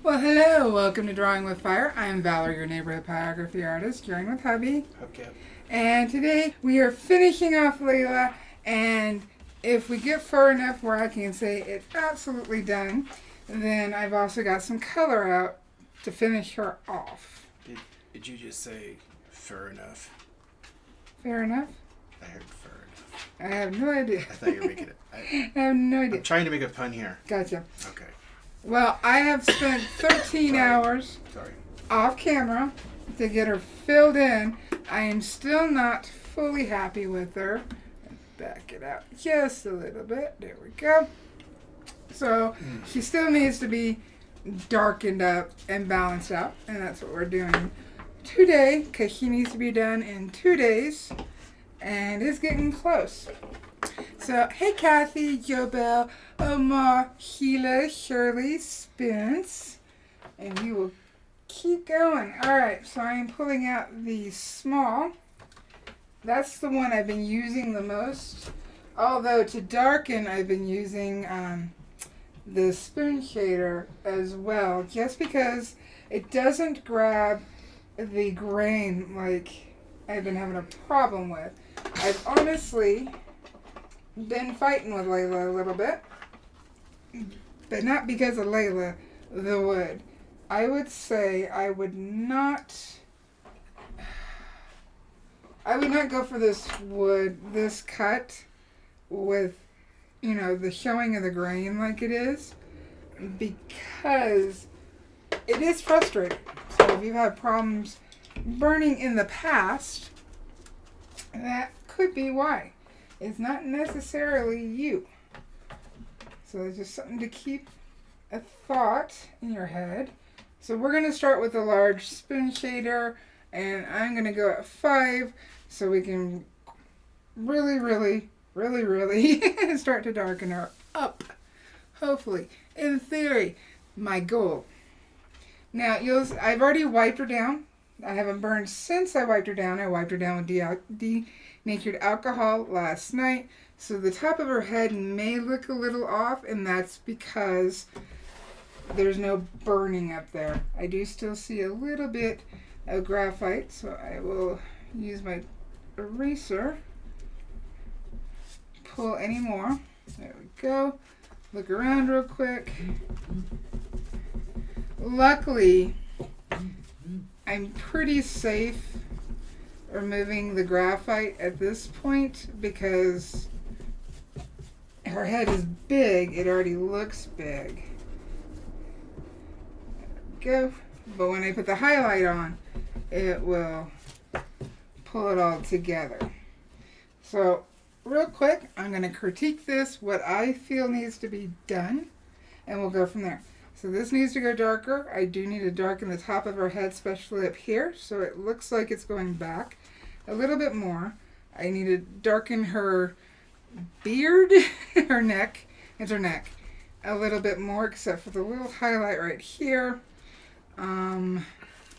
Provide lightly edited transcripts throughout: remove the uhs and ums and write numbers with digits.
Well, hello. Welcome to Drawing with Fire. I'm Valarie, your neighborhood pyrography artist, drawing with hubby. Okay. And today we are finishing off Layla, and if we get far enough where I can say it's absolutely done, then I've also got some color out to finish her off. Did you just say fair enough? Fair enough? I heard fair enough. I have no idea. I thought you were making it. I have no idea. I'm trying to make a pun here. Gotcha. Okay. Well, I have spent 13 hours off camera to get her filled in. I am still not fully happy with her. Back it out just a little bit. There we go. So she still needs to be darkened up and balanced out, and that's what we're doing today because she needs to be done in 2 days, and it's getting close. So, hey Kathy, Jobel, Omar, Sheila, Shirley, Spence, and you will keep going. Alright, so I am pulling out the small. That's the one I've been using the most. Although to darken, I've been using the spoon shader as well, just because it doesn't grab the grain like I've been having a problem with. I've honestly been fighting with Layla a little bit, but not because of Layla, the wood. I would say I would not go for this wood, this cut with, you know, the showing of the grain like it is, because it is frustrating. So if you've had problems burning in the past, that could be why. It's not necessarily you. So it's just something to keep a thought in your head. So we're going to start with a large spoon shader, and I'm going to go at 5 so we can really start to darken her up. Hopefully. In theory, my goal. Now, I've already wiped her down. I haven't burned since I wiped her down. I wiped her down with denatured alcohol last night. So the top of her head may look a little off, and that's because there's no burning up there. I do still see a little bit of graphite, so I will use my eraser. Pull any more. There we go. Look around real quick. Luckily, I'm pretty safe removing the graphite at this point because her head is big. It already looks big. There we go. But when I put the highlight on, it will pull it all together. So, real quick, I'm going to critique this, what I feel needs to be done, and we'll go from there. So this needs to go darker. I do need to darken the top of her head, especially up here, so it looks like it's going back a little bit more. I need to darken her beard, her neck, it's her neck, a little bit more, except for the little highlight right here.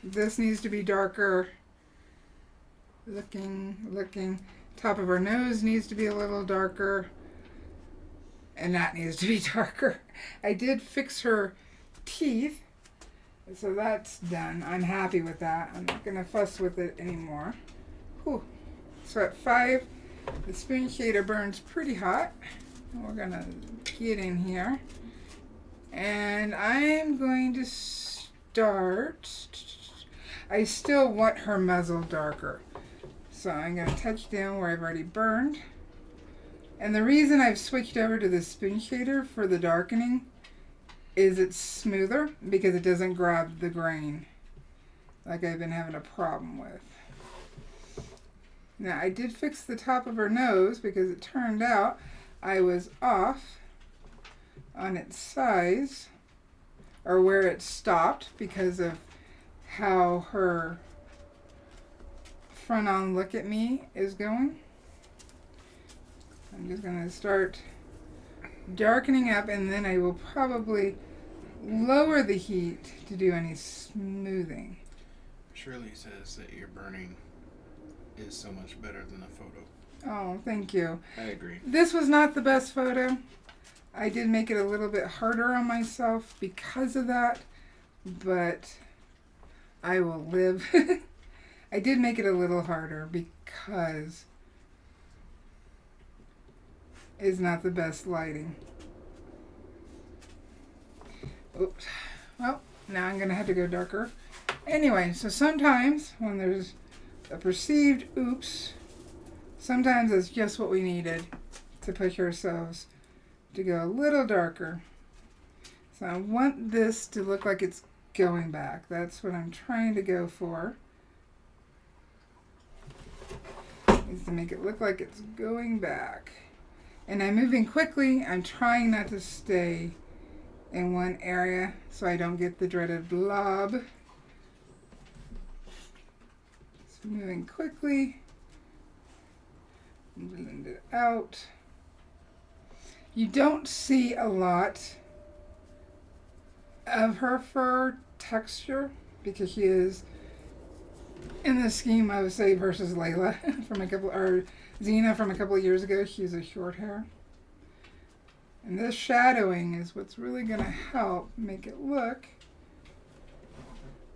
This needs to be darker. Looking. Top of her nose needs to be a little darker. And that needs to be darker. I did fix her teeth, so that's done. I'm happy with that. I'm not going to fuss with it anymore. Whew. So at 5, the spoon shader burns pretty hot. We're going to get in here. And I'm going to start. I still want her muzzle darker. So I'm going to touch down where I've already burned. And the reason I've switched over to the spoon shader for the darkening is it's smoother because it doesn't grab the grain like I've been having a problem with. Now I did fix the top of her nose because it turned out I was off on its size or where it stopped because of how her front on look at me is going. I'm just going to start darkening up, and then I will probably lower the heat to do any smoothing. Shirley says that your burning is so much better than the photo. Oh, thank you. I agree. This was not the best photo. I did make it a little bit harder on myself because of that, but I will live. I did make it a little harder because it's not the best lighting. Oops. Well, now I'm going to have to go darker. Anyway, so sometimes when there's a perceived oops, sometimes it's just what we needed to push ourselves to go a little darker. So I want this to look like it's going back. That's what I'm trying to go for. Is to make it look like it's going back. And I'm moving quickly. I'm trying not to stay in one area so I don't get the dreaded blob. So moving quickly. Blend it out. You don't see a lot of her fur texture because she is in the scheme of, say, versus Layla from Xena from a couple of years ago. She's a short hair. And this shadowing is what's really going to help make it look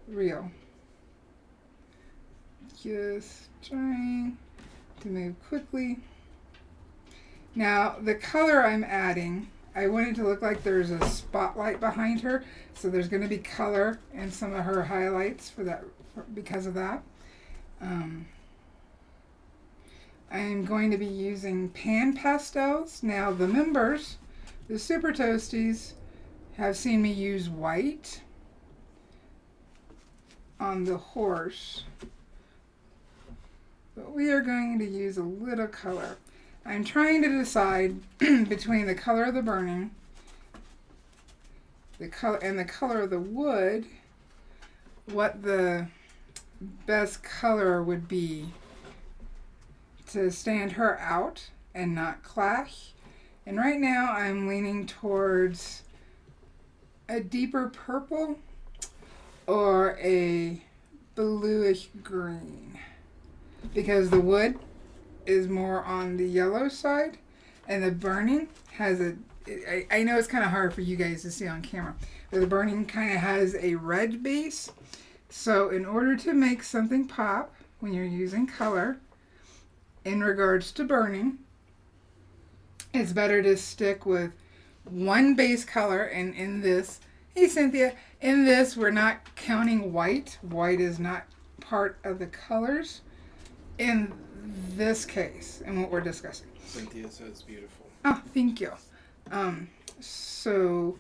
real. Just trying to move quickly. Now, the color I'm adding, I want it to look like there's a spotlight behind her. So there's going to be color in some of her highlights because of that. I'm going to be using pan pastels. Now, the members, the Super Toasties, have seen me use white on the horse. But we are going to use a little color. I'm trying to decide between the color of the burning, the color of the wood, what the best color would be to stand her out and not clash. And right now I'm leaning towards a deeper purple or a bluish green because the wood is more on the yellow side and the burning has I know it's kind of hard for you guys to see on camera, but the burning kind of has a red base. So in order to make something pop when you're using color in regards to burning, it's better to stick with one base color. And in this, hey Cynthia, in this we're not counting white. White is not part of the colors in this case and what we're discussing. Cynthia says beautiful. Oh, thank you. So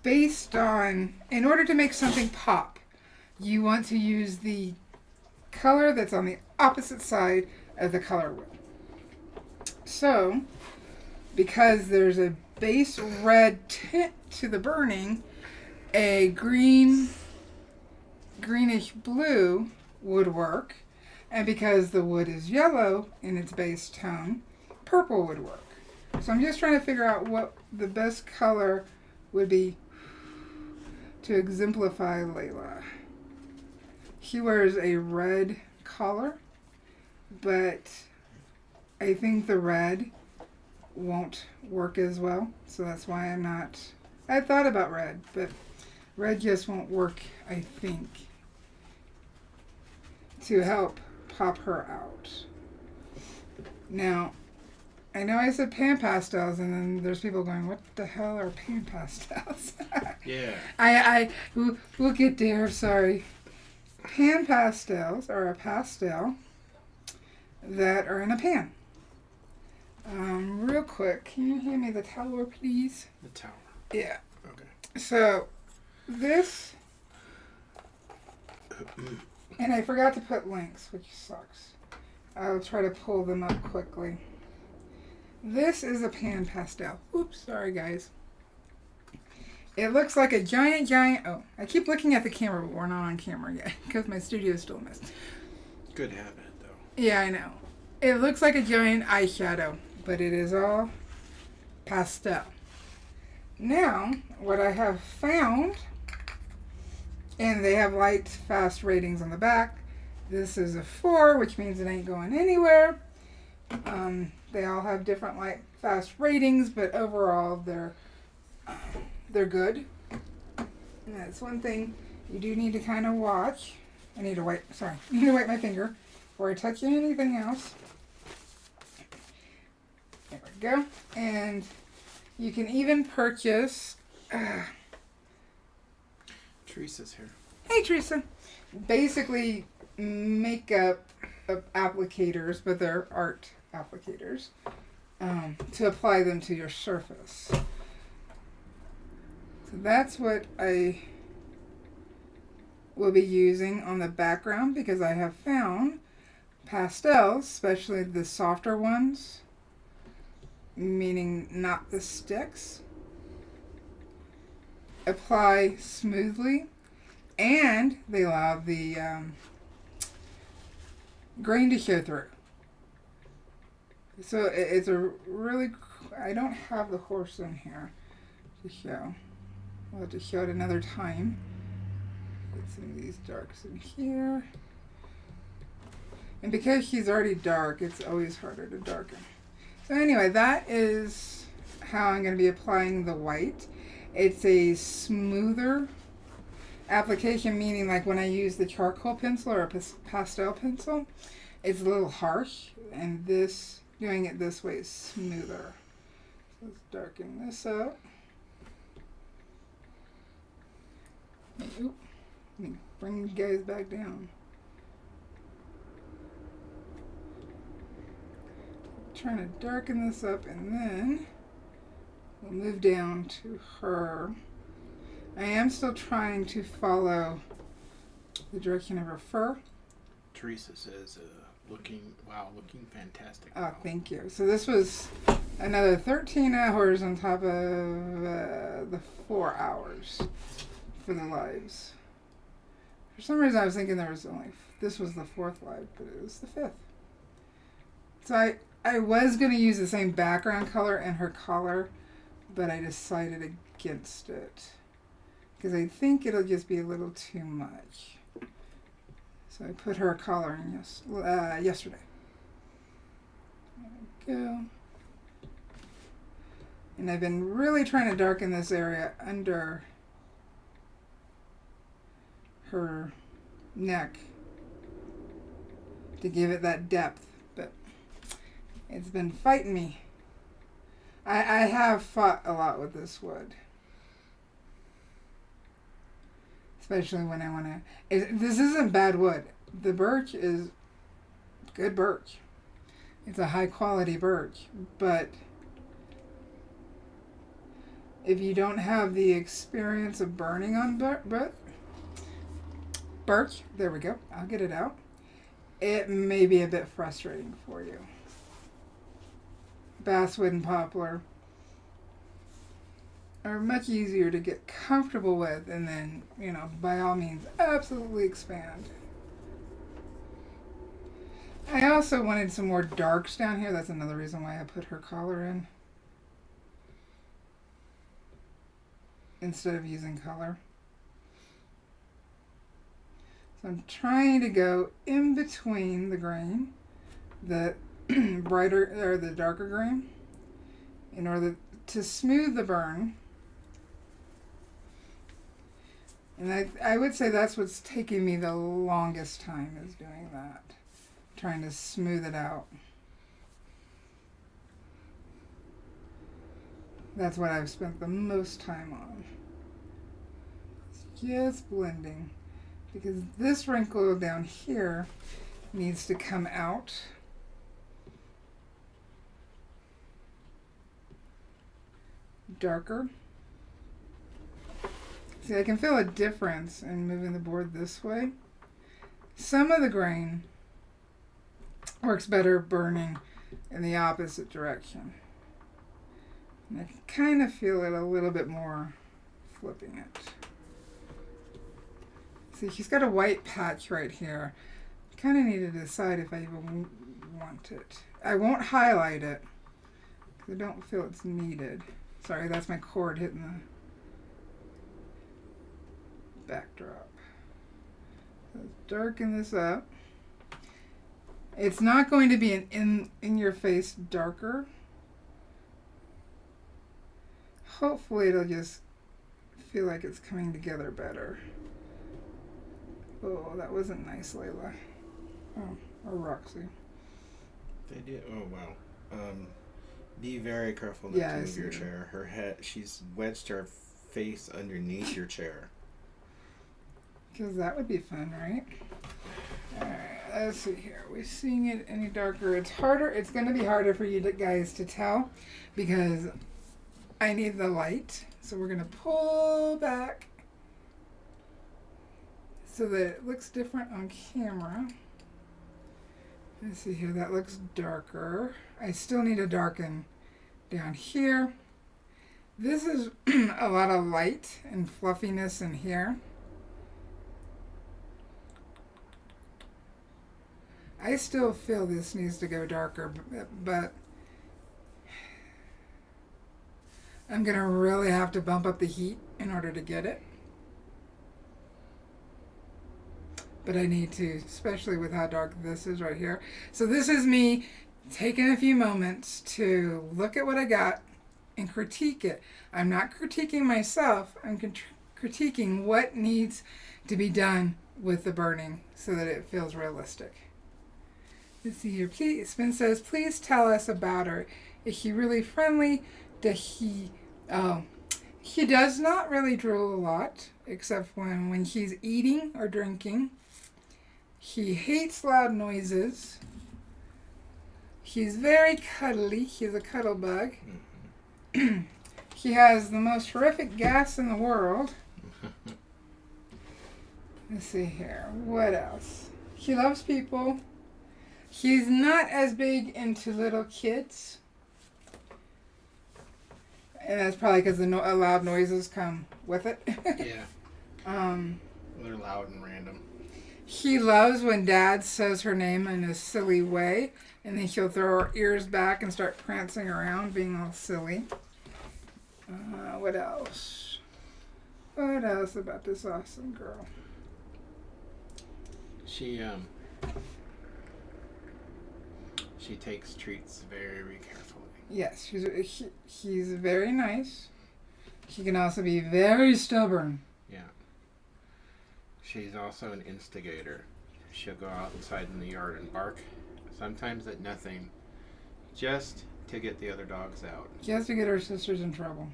based on, in order to make something pop, you want to use the color that's on the opposite side of the color wheel. So, because there's a base red tint to the burning, a greenish blue would work. And because the wood is yellow in its base tone, purple would work. So I'm just trying to figure out what the best color would be to exemplify Layla. She wears a red collar, but I think the red won't work as well. So that's why I thought about red, but red just won't work, I think, to help pop her out. Now, I know I said pan pastels, and then there's people going, what the hell are pan pastels? Yeah. We'll get there, sorry. Pan pastels are a pastel that are in a pan. Real quick, can you hand me the tower, please? The tower. Yeah. Okay. So, this, and I forgot to put links, which sucks. I'll try to pull them up quickly. This is a pan pastel. Oops, sorry guys. It looks like a giant, oh, I keep looking at the camera, but we're not on camera yet because my studio is still a mess. Good habit, though. Yeah, I know. It looks like a giant eyeshadow, but it is all pastel. Now, what I have found, and they have light fast ratings on the back. This is a 4, which means it ain't going anywhere. They all have different light fast ratings, but overall they're good. And that's one thing you do need to kind of watch. I need to wipe my finger before I touch anything else. There we go. And you can even purchase... Teresa's here. Hey, Teresa. Basically, makeup applicators, but they're art applicators, to apply them to your surface. So that's what I will be using on the background, because I have found pastels, especially the softer ones, meaning not the sticks, apply smoothly, and they allow the grain to show through. So it's a really, I don't have the horse in here to show. We'll have to show it another time. Put some of these darks in here. And because she's already dark, it's always harder to darken. So anyway, that is how I'm going to be applying the white. It's a smoother application, meaning like when I use the charcoal pencil or a pastel pencil, it's a little harsh, and this, doing it this way is smoother. So let's darken this up. Oop, let me bring you guys back down. Trying to darken this up, and then we'll move down to her. I am still trying to follow the direction of her fur. Teresa says, looking fantastic. Oh, thank you. So this was another 13 hours on top of the 4 hours for the lives. For some reason I was thinking this was the 4th live, but it was the 5th. So I was going to use the same background color and her collar, but I decided against it, because I think it'll just be a little too much. So I put her collar in yesterday. There we go. And I've been really trying to darken this area under her neck to give it that depth, but it's been fighting me. I have fought a lot with this wood. Especially when I want to... This isn't bad wood. The birch is good birch. It's a high quality birch. But if you don't have the experience of burning on birch, there we go, I'll get it out, it may be a bit frustrating for you. Basswood and poplar are much easier to get comfortable with, and then, by all means, absolutely expand. I also wanted some more darks down here. That's another reason why I put her collar in instead of using color. So I'm trying to go in between the grain, the brighter or the darker grain, in order to smooth the burn. And I would say that's what's taking me the longest time, is doing that. Trying to smooth it out. That's what I've spent the most time on. It's just blending. Because this wrinkle down here needs to come out. Darker. See, I can feel a difference in moving the board this way. Some of the grain works better burning in the opposite direction. And I can kind of feel it a little bit more flipping it. See, she's got a white patch right here. I kind of need to decide if I even want it. I won't highlight it, because I don't feel it's needed. Sorry, that's my cord hitting the backdrop. Let's darken this up. It's not going to be an in-your-face darker. Hopefully it'll just feel like it's coming together better. Oh, that wasn't nice, Layla. Oh, or Roxy. They did. Oh wow. Be very careful not to move your chair. Her head. She's wedged her face underneath your chair. Because that would be fun, right? Alright, let's see here. Are we seeing it any darker? It's harder. It's going to be harder for you guys to tell because I need the light. So we're going to pull back so that it looks different on camera. Let's see here. That looks darker. I still need to darken down here. This is a lot of light and fluffiness in here. I still feel this needs to go darker, but I'm going to really have to bump up the heat in order to get it. But I need to, especially with how dark this is right here. So this is me taking a few moments to look at what I got and critique it. I'm not critiquing myself. I'm critiquing what needs to be done with the burning so that it feels realistic. Let's see here. Please, Spin says, please tell us about her. Is she really friendly? Does he... Oh, he does not really drool a lot, except when he's eating or drinking. He hates loud noises. He's very cuddly. He's a cuddle bug. He has the most horrific gas in the world. Let's see here. What else? He loves people. He's not as big into little kids. And that's probably because the loud noises come with it. Yeah. They're loud and random. He loves when Dad says her name in a silly way. And then she'll throw her ears back and start prancing around, being all silly. What else? What else about this awesome girl? She takes treats very carefully. Yes, he's very nice. She can also be very stubborn. Yeah. She's also an instigator. She'll go outside in the yard and bark, sometimes at nothing, just to get the other dogs out. Just to get her sisters in trouble.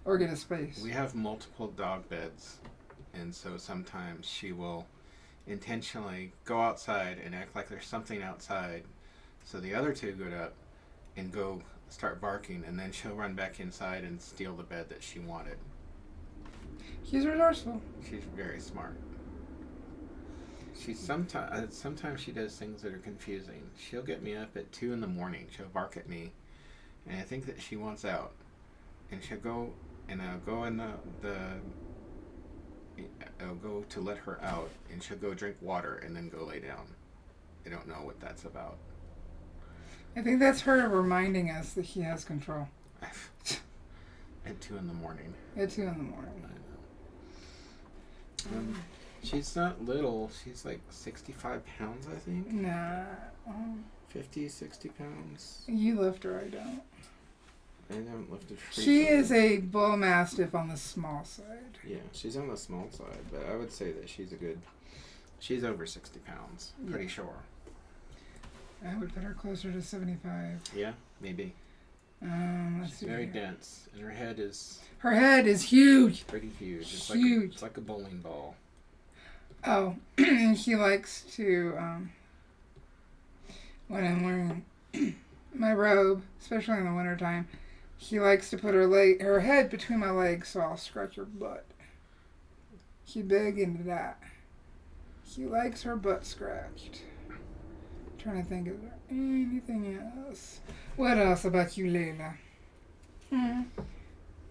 Or get a space. We have multiple dog beds, and so sometimes she will intentionally go outside and act like there's something outside, so the other two get up and go start barking, and then she'll run back inside and steal the bed that she wanted. She's resourceful. She's very smart. Sometimes she does things that are confusing. She'll get me up at 2 a.m. She'll bark at me, and I think that she wants out, and she'll go, and I'll go in I'll go to let her out, and she'll go drink water and then go lay down. I don't know what that's about. I think that's her reminding us that she has control. At 2 a.m. At 2 a.m. I know. She's not little. She's like 65 pounds, I think. Nah. 50, 60 pounds. You lift her, I don't. I haven't lifted her. She is a bull mastiff on the small side. Yeah, she's on the small side, but I would say that she's over 60 pounds. Pretty sure. I would put her closer to 75. Yeah, maybe. She's very dense, and her head is... Her head is huge. Pretty huge. It's huge. It's like a bowling ball. Oh, and she likes to, when I'm wearing my robe, especially in the wintertime, she likes to put her head between my legs so I'll scratch her butt. She's big into that. She likes her butt scratched. I'm trying to think of anything else. What else about you, Layla?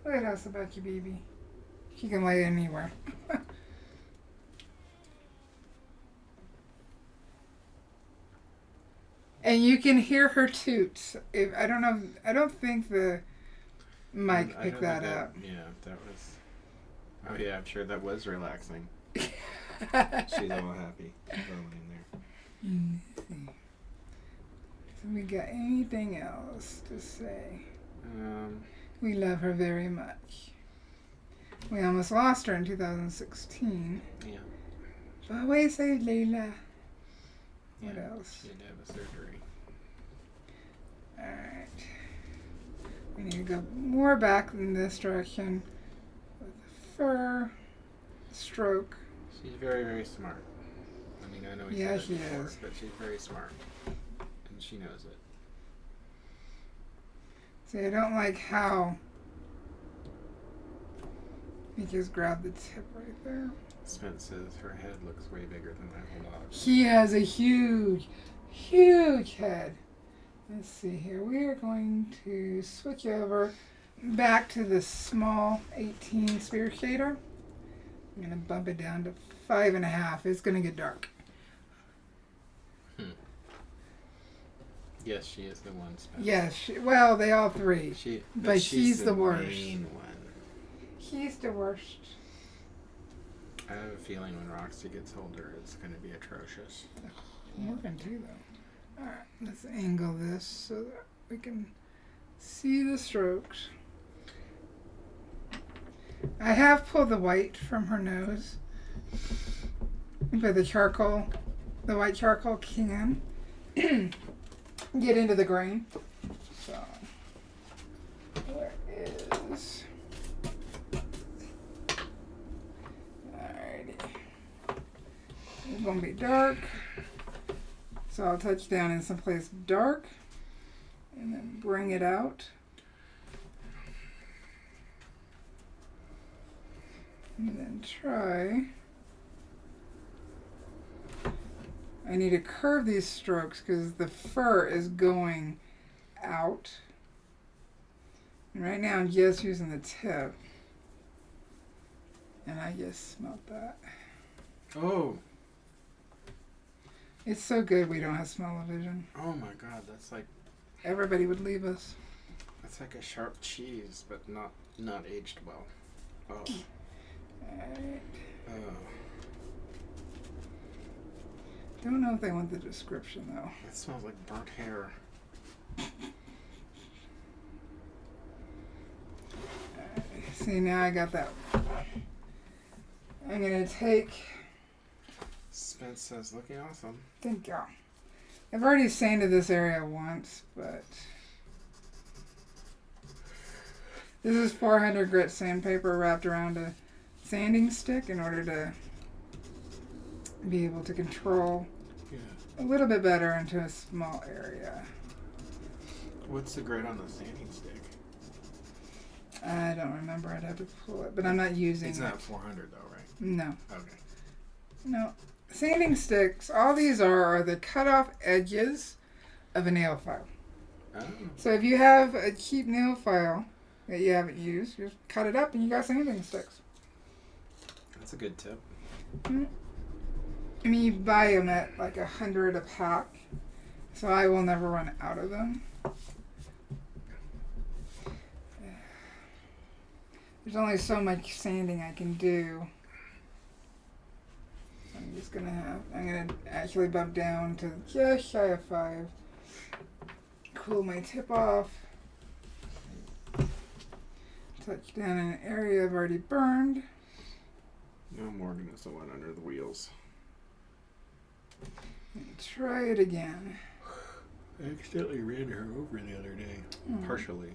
What else about you, baby? She can lay anywhere. And you can hear her toots. I don't think the mic picked that up. Yeah, that was... Oh yeah, I'm sure that was relaxing. She's all happy. In there. Let's see. So we got anything else to say? We love her very much. We almost lost her in 2016. Yeah. But we saved Layla. What Yeah, else? she had to have a surgery. Alright. We need to go more back in this direction with the fur stroke. She's very, very smart. I mean, I know we Yeah, said she it before, is. but she's very smart. And she knows it. See, I don't like how he just grabbed the tip right there. Spence says her head looks way bigger than my whole dog. He has a huge, huge head. Let's see here. We are going to switch over back to the small 18 spear shader. I'm going to bump it down to 5.5. It's going to get dark. Yes, she is the one, Spence. Yes. Well, they all three. But she's the worst. Main one. She's the worst. I have a feeling when Roxy gets older, it's going to be atrocious. We're going to do though. Alright, let's angle this so that we can see the strokes. I have pulled the white from her nose, but the white charcoal can get into the grain. So, where is... Alrighty. It's going to be dark. So I'll touch down in someplace dark and then bring it out. And then try. I need to curve these strokes because the fur is going out. And right now I'm just using the tip. And I just smelt that. Oh! It's so good we don't have smell-o-vision. Oh my god, that's like... Everybody would leave us. That's like a sharp cheese, but not aged well. Oh. Alright. Oh. Don't know if they want the description though. That smells like burnt hair. See, now I got that. I'm gonna take... Spence says, looking awesome. Thank you. I've already sanded this area once, but... This is 400 grit sandpaper wrapped around a sanding stick in order to be able to control a little bit better into a small area. What's the grit on the sanding stick? I don't remember. I'd have to pull it, but I'm not using It's it. not 400 though, right? No. Okay. No. Sanding sticks, all these are the cut-off edges of a nail file. Oh. So if you have a cheap nail file that you haven't used, you just cut it up and you got sanding sticks. That's a good tip. Mm. I mean, you buy them at like 100 a pack, so I will never run out of them. There's only so much sanding I can do. I'm gonna actually bump down to just shy of 5. Cool my tip off. Touch down in an area I've already burned. No, Morgan is the one under the wheels. And try it again. I accidentally ran her over the other day. Partially.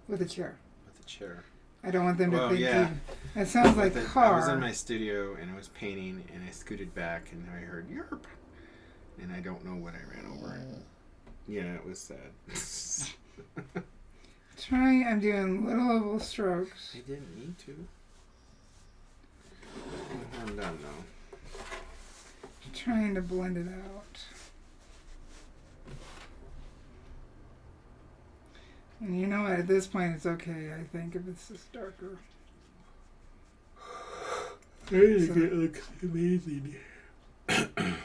With a chair. With a chair. I don't want them to think yeah. It sounds like a car. I was in my studio and I was painting and I scooted back and I heard yerp. And I don't know what I ran over. Yeah, it was sad. I'm doing little oval strokes. I didn't need to. I'm done though. Trying to blend it out. And you know what, at this point it's okay, I think, if it's just darker. I think it looks amazing. I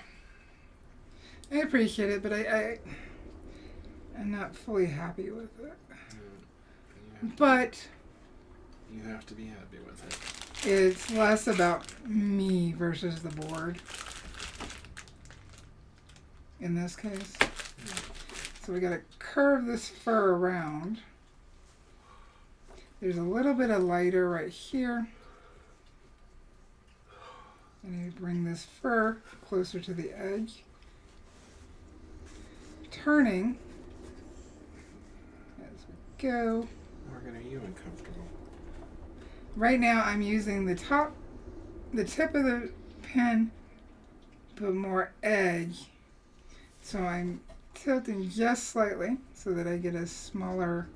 appreciate it, but I'm not fully happy with it. But you have to be happy with it. It's less about me versus the board in this case. So we gotta curve this fur around. There's a little bit of lighter right here. I need to bring this fur closer to the edge. Turning as we go. Morgan, are you uncomfortable? Right now I'm using the tip of the pen, but more edge. So I'm tilting just slightly so that I get a smaller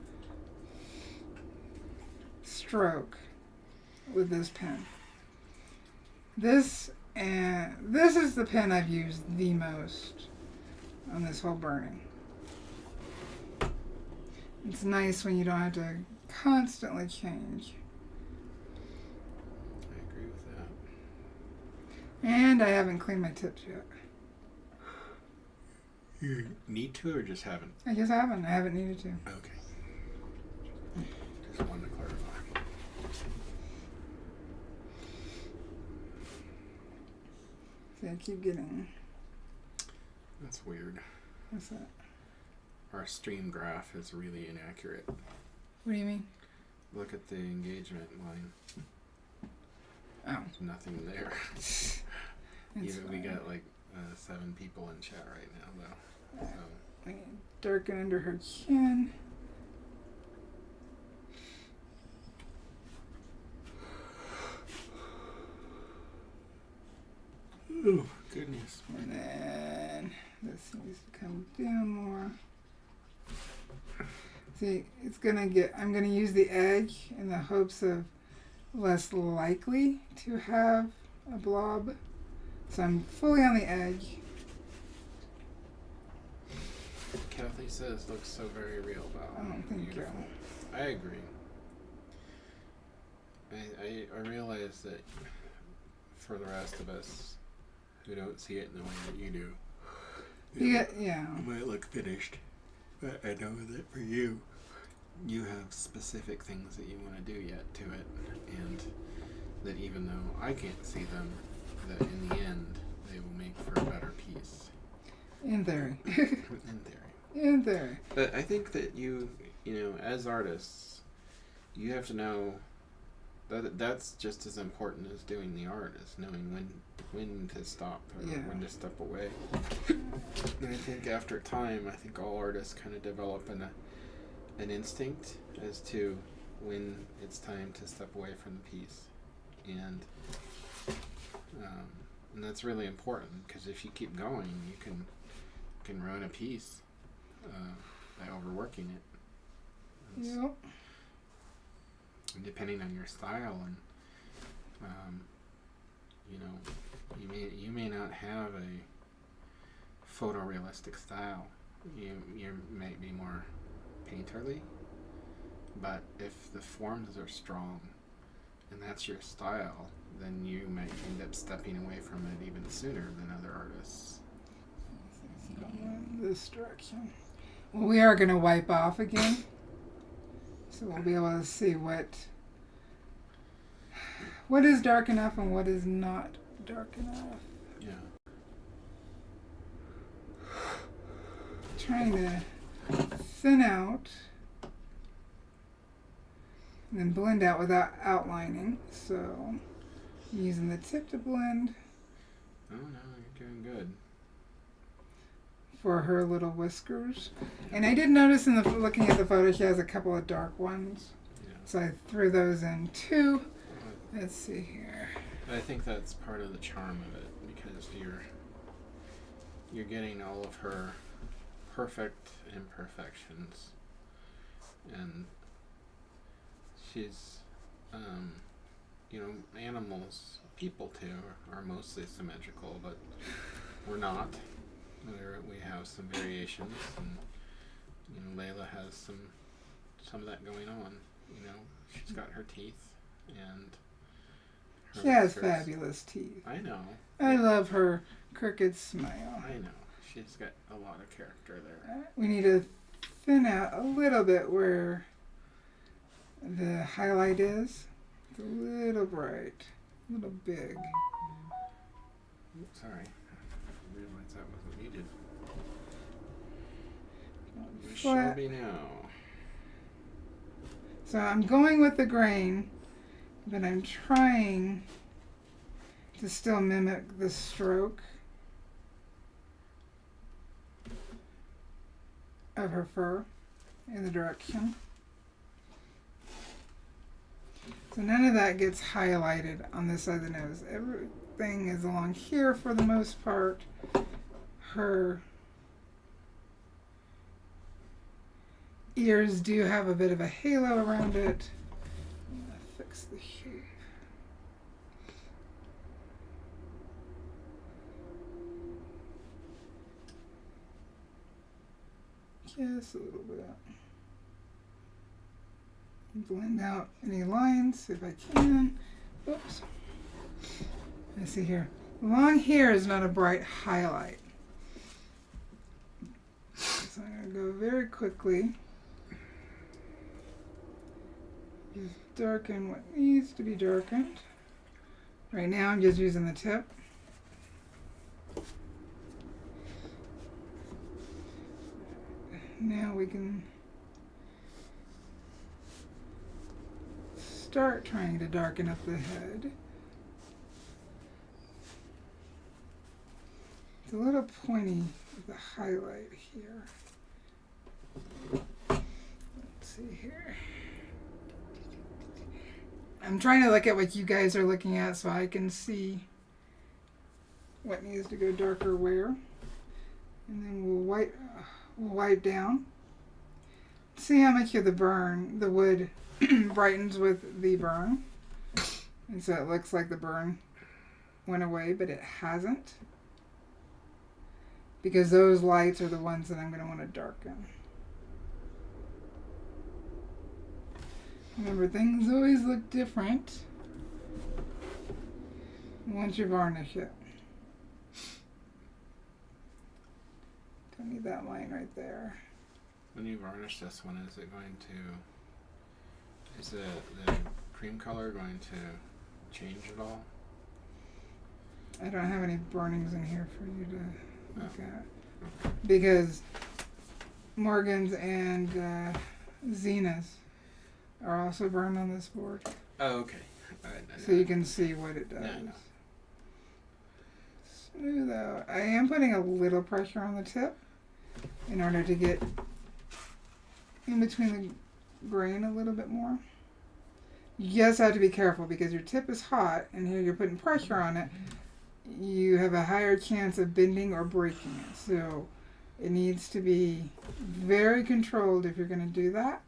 stroke with this pen. This is the pen I've used the most on this whole burning. It's nice when you don't have to constantly change. I agree with that. And I haven't cleaned my tips yet. You need to or just haven't? I just haven't. I haven't needed to. Okay. Just wanted to clarify. See, I keep getting... That's weird. What's that? Our stream graph is really inaccurate. What do you mean? Look at the engagement line. Oh. There's nothing there. We got like 7 people in chat right now, though. So. I can darken under her chin. Oh, goodness. And then this needs to come down more. See, I'm gonna use the edge in the hopes of less likely to have a blob. So I'm fully on the edge. Kathy says looks so very real, Val. I don't think so. I agree. I realize that for the rest of us who don't see it in the way that you do, it might look finished. But I know that for you, you have specific things that you want to do yet to it, and that even though I can't see them, that in the end they will make for a better piece. In theory. In theory. In theory. But I think that you know, as artists, you have to know that that's just as important as doing the art, is knowing when to stop or when to step away. And I think after time, I think all artists kind of develop an instinct as to when it's time to step away from the piece, and that's really important, because if you keep going, you can ruin a piece by overworking it. Yep. Depending on your style, and you know, you may not have a photorealistic style. You might be more painterly, but if the forms are strong and that's your style, then you might end up stepping away from it even sooner than other artists. This direction. Well, we are going to wipe off again, so we'll be able to see what is dark enough and what is not dark enough. Yeah. Trying to thin out and then blend out without outlining. So I'm using the tip to blend. Oh no, you're doing good. For her little whiskers. And I did notice looking at the photo, she has a couple of dark ones. Yeah. So I threw those in too. Let's see here. I think that's part of the charm of it, because you're getting all of her perfect imperfections, and she's you know, animals, people too, are mostly symmetrical, but we're not. We have some variations, and you know, Layla has some of that going on. You know, she's got her teeth, and she has fabulous teeth. I know. I love her crooked smile. I know. She's got a lot of character there. We need to thin out a little bit where the highlight is. It's a little bright, a little big. Oops, sorry. I realized that wasn't needed. You shall be now. So I'm going with the grain, but I'm trying to still mimic the stroke of her fur in the direction. So none of that gets highlighted on this side of the nose. Everything is along here for the most part. Her ears do have a bit of a halo around it. I'm gonna fix the shape. Just a little bit. Blend out any lines if I can. Oops. Let's see here. Along here is not a bright highlight. So I'm going to go very quickly. Just darken what needs to be darkened. Right now I'm just using the tip. Now we can start trying to darken up the head. It's a little pointy with the highlight here. Let's see here. I'm trying to look at what you guys are looking at so I can see what needs to go darker where. And then we'll wipe down. See how much of the wood brightens with the burn. And so it looks like the burn went away, but it hasn't. Because those lights are the ones that I'm going to want to darken. Remember, things always look different once you varnish it. Don't need that line right there. When you varnish this one, is it going to, is the cream color going to change at all? I don't have any burnings in here for you to look at. Because Morgan's and Zena's are also burned on this board. Oh, okay. So you can see what it does. No. Smooth out. I am putting a little pressure on the tip in order to get in between the grain a little bit more. You just have to be careful because your tip is hot and here you're putting pressure on it. You have a higher chance of bending or breaking it. So it needs to be very controlled if you're going to do that.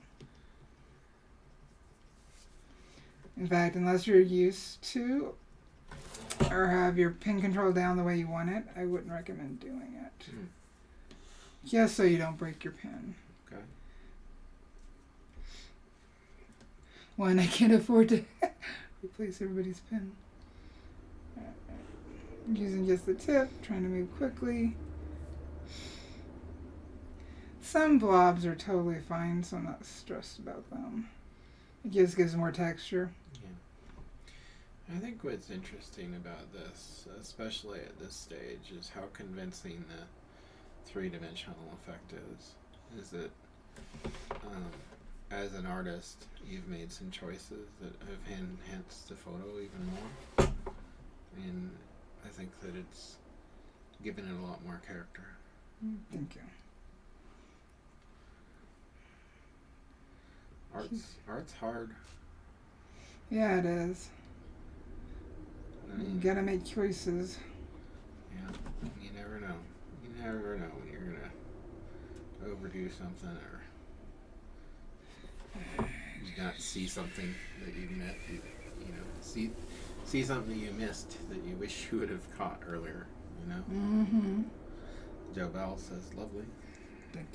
In fact, unless you're used to or have your pin control down the way you want it, I wouldn't recommend doing it. Just so you don't break your pin. Okay. One, I can't afford to replace everybody's pin. I'm using just the tip, trying to move quickly. Some blobs are totally fine, so I'm not stressed about them. It just gives more texture. Yeah. I think what's interesting about this, especially at this stage, is how convincing the three-dimensional effect is. Is that as an artist, you've made some choices that have enhanced the photo even more. And I think that it's given it a lot more character. Thank you. Art's hard. Yeah, it is. I mean, You gotta make choices. yeah, you never know. You never know when you're gonna overdo something or you not see something that you see something you missed that you wish you would have caught earlier. You know. Mm-hmm. Joe Bell says, "Lovely." Thank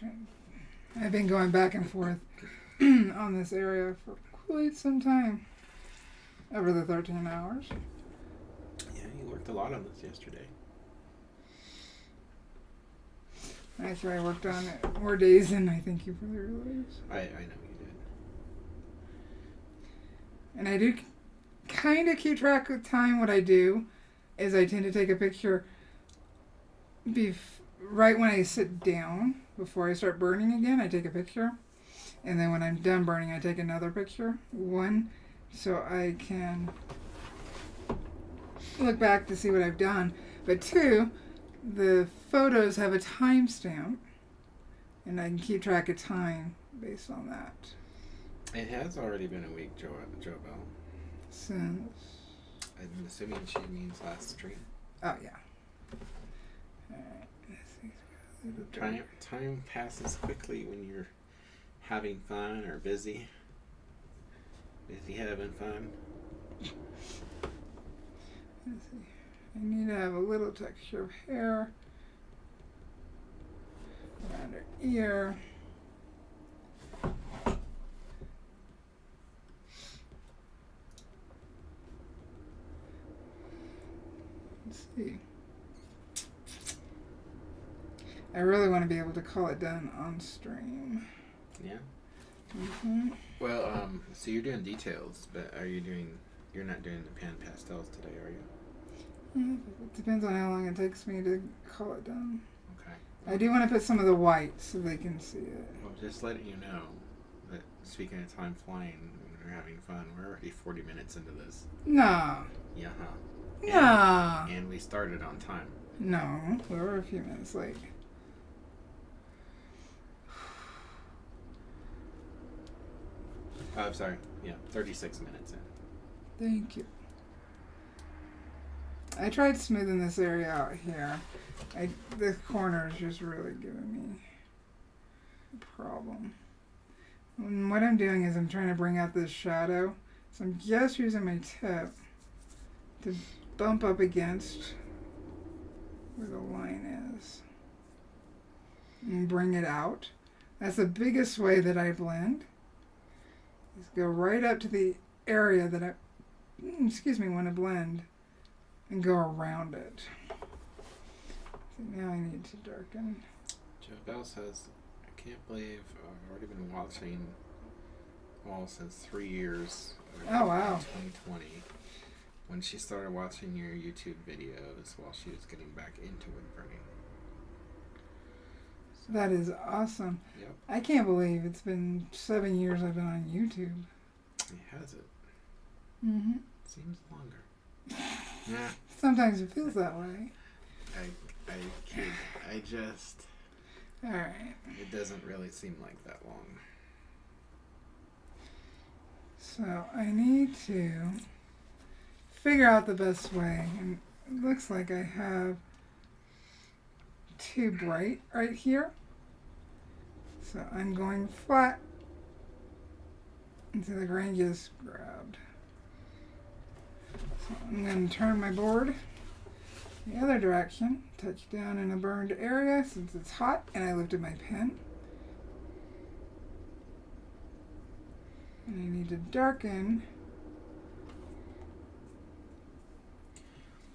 you. I've been going back and forth on this area for quite some time. Over the 13 hours. Yeah, you worked a lot on this yesterday. Actually, I worked on it more days than I think you probably realize. I know you did. And I do kind of keep track of time. What I do is I tend to take a picture right when I sit down before I start burning again. I take a picture. And then when I'm done burning, I take another picture. One, so I can look back to see what I've done. But two, the photos have a timestamp, and I can keep track of time based on that. It has already been a week, Jo Bell. Since... I'm assuming she means last stream. Oh, yeah. Alright, let's see. Time passes quickly when you're having fun or busy. Busy having fun. Let's see. I need to have a little texture of hair around her ear. Let's see. I really want to be able to call it done on stream. Yeah. Mm-hmm. Well, so you're doing details, but you're not doing the pan pastels today, are you? It depends on how long it takes me to call it done. Okay. I do want to put some of the white so they can see it. Well, just letting you know that speaking of time flying when we're having fun, we're already 40 minutes into this. No. Yeah. No. And we started on time. No, we were a few minutes late. Oh, I'm sorry. Yeah, 36 minutes in. Thank you. I tried smoothing this area out here. The corner is just really giving me a problem. And what I'm doing is I'm trying to bring out this shadow. So I'm just using my tip to bump up against where the line is. And bring it out. That's the biggest way that I blend. Is go right up to the area that I want to blend. And go around it. So now I need to darken. Jo Bell says, I can't believe I've already been watching since 3 years. Oh, wow. 2020. When she started watching your YouTube videos while she was getting back into wood burning. So, That is awesome. Yep. I can't believe it's been 7 years I've been on YouTube. Has it? Mm-hmm. Seems longer. Yeah. Sometimes it feels that way. I kid. I just... Alright. It doesn't really seem like that long. So I need to figure out the best way. And it looks like I have too bright right here. So I'm going flat until the grain gets grabbed. So I'm going to turn my board the other direction, touch down in a burned area since it's hot, and I lifted my pen. And I need to darken.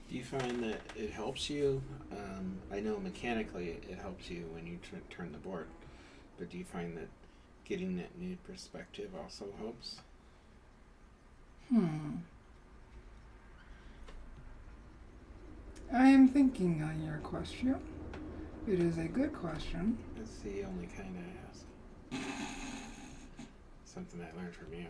Do you find that it helps you? I know mechanically it helps you when you turn the board, but do you find that getting that new perspective also helps? I am thinking on your question. It is a good question. It's the only kind I ask. Something I learned from you.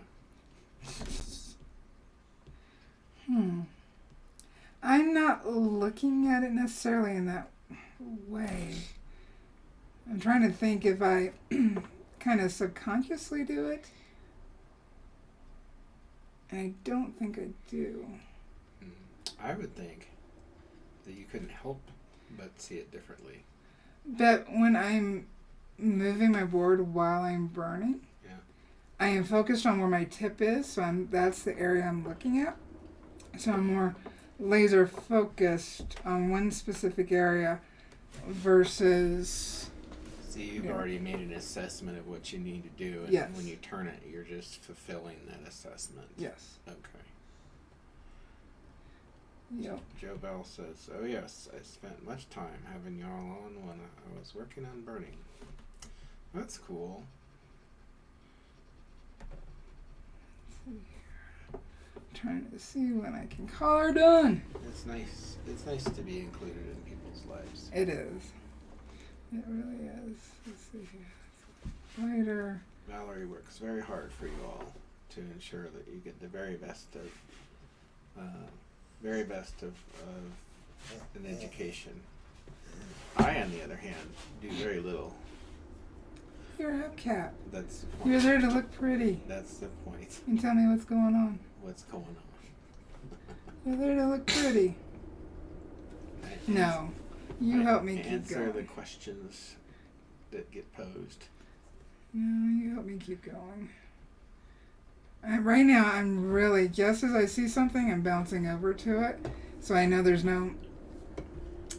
I'm not looking at it necessarily in that way. I'm trying to think if I kind of subconsciously do it. And I don't think I do. I would think that you couldn't help but see it differently. But when I'm moving my board while I'm burning, I am focused on where my tip is, so that's the area I'm looking at. So I'm more laser focused on one specific area versus... So you've already made an assessment of what you need to do, and yes. when you turn it, you're just fulfilling that assessment. Yes. Okay. Yep. Jo Bell says, oh yes, I spent much time having y'all on when I was working on burning. That's cool. Trying to see when I can call her done. It's nice. It's nice to be included in people's lives. It is. It really is. Let's see here. Lighter. Valarie works very hard for you all to ensure that you get the very best of an education. I, on the other hand, do very little. You're a cat. That's the point. You're there to look pretty. That's the point. And tell me what's going on. What's going on? You're there to look pretty. No. You help me keep going. Answer the questions that get posed. No, you help me keep going. Right now, I'm really, just as I see something, I'm bouncing over to it. So I know there's no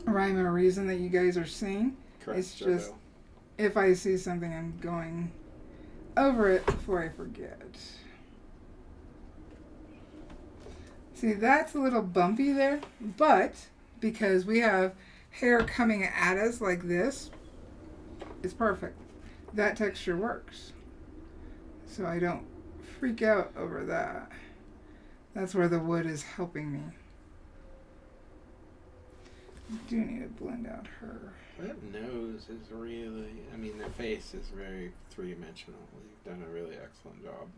rhyme or reason that you guys are seeing. Correct. It's just, if I see something, I'm going over it before I forget. See, that's a little bumpy there, but because we have hair coming at us like this, it's perfect. That texture works. So I don't freak out over that. That's where the wood is helping me. I do need to blend out her. That nose is really, I mean, the face is very three-dimensional. You've done a really excellent job.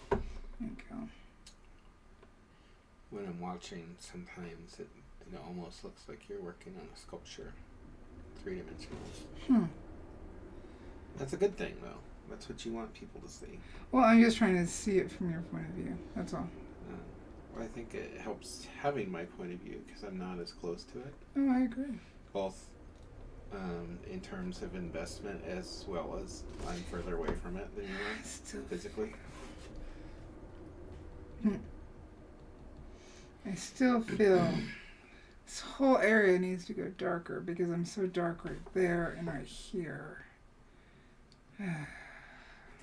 There you go. When I'm watching, sometimes it almost looks like you're working on a sculpture. Three-dimensional. That's a good thing, though. That's what you want people to see. Well, I'm just trying to see it from your point of view. That's all. Well, I think it helps having my point of view because I'm not as close to it. Oh, I agree. Both in terms of investment as well as I'm further away from it than you are physically. I still feel this whole area needs to go darker because I'm so dark right there and right here.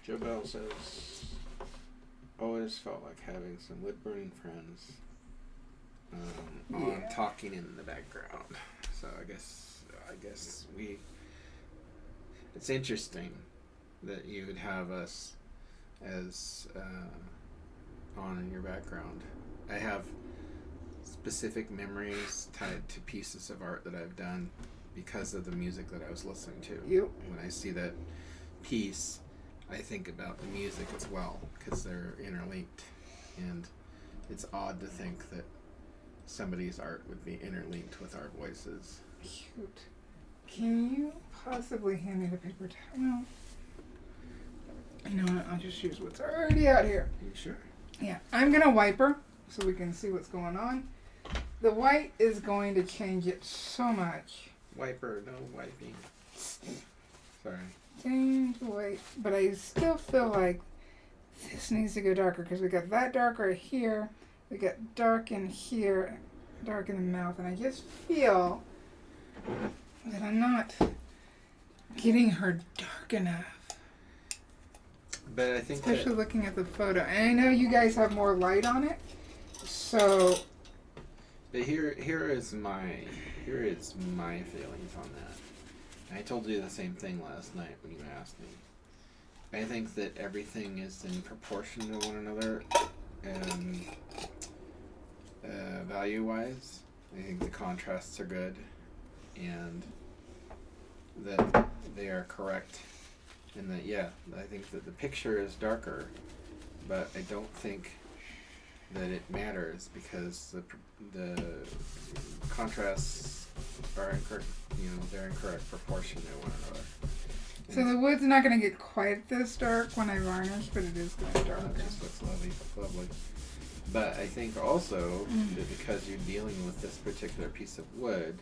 Joe Bell says, always felt like having some wood burning friends on talking in the background. So I guess it's interesting that you would have us as on in your background. I have specific memories tied to pieces of art that I've done because of the music that I was listening to. Yep. When I see that piece, I think about the music as well because they're interlinked, and it's odd to think that somebody's art would be interlinked with our voices. Cute. Can you possibly hand me the paper towel? No. You know what? I'll just use what's already out here. Are you sure? Yeah. I'm going to wipe her so we can see what's going on. The white is going to change it so much. Wiper, no wiping. Sorry. Change the white. But I still feel like this needs to go darker because we got that dark right here. We got dark in here, dark in the mouth. And I just feel that I'm not getting her dark enough. But I think especially looking at the photo. And I know you guys have more light on it. So but here is my feelings on that. I told you the same thing last night when you asked me. I think that everything is in proportion to one another, and value-wise, I think the contrasts are good, and that they are correct, and that I think that the picture is darker, but I don't think that it matters because the contrasts are incorrect. They're in correct proportion to one another. So the wood's not going to get quite this dark when I varnish, but it is going to dark. It just looks lovely. But I think also that because you're dealing with this particular piece of wood,